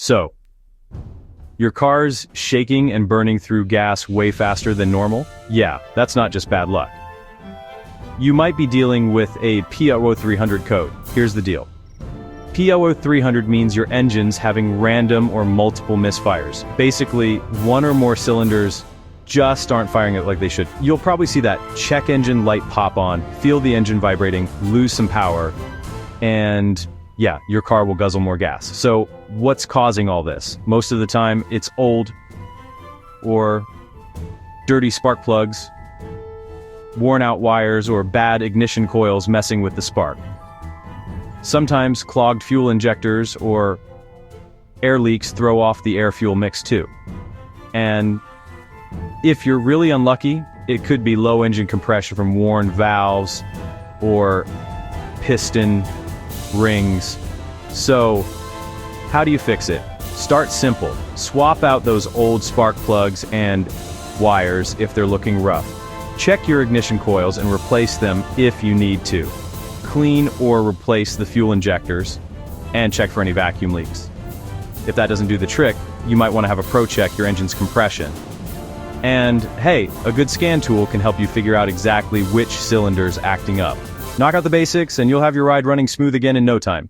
So, your car's shaking and burning through gas way faster than normal? Yeah, that's not just bad luck. You might be dealing with a P0300 code. Here's the deal. P0300 means your engine's having random or multiple misfires. Basically, one or more cylinders just aren't firing it like they should. You'll probably see that check engine light pop on, feel the engine vibrating, lose some power, and yeah, your car will guzzle more gas. So what's causing all this? Most of the time, it's old or dirty spark plugs, worn out wires, or bad ignition coils messing with the spark. Sometimes clogged fuel injectors or air leaks throw off the air-fuel mix too. And if you're really unlucky, it could be low engine compression from worn valves or piston rings. So, how do you fix it? Start simple. Swap out those old spark plugs and wires if they're looking rough. Check your ignition coils and replace them if you need to. Clean or replace the fuel injectors and check for any vacuum leaks. If that doesn't do the trick, you might want to have a pro check your engine's compression. And hey, a good scan tool can help you figure out exactly which cylinder's acting up. Knock out the basics and you'll have your ride running smooth again in no time.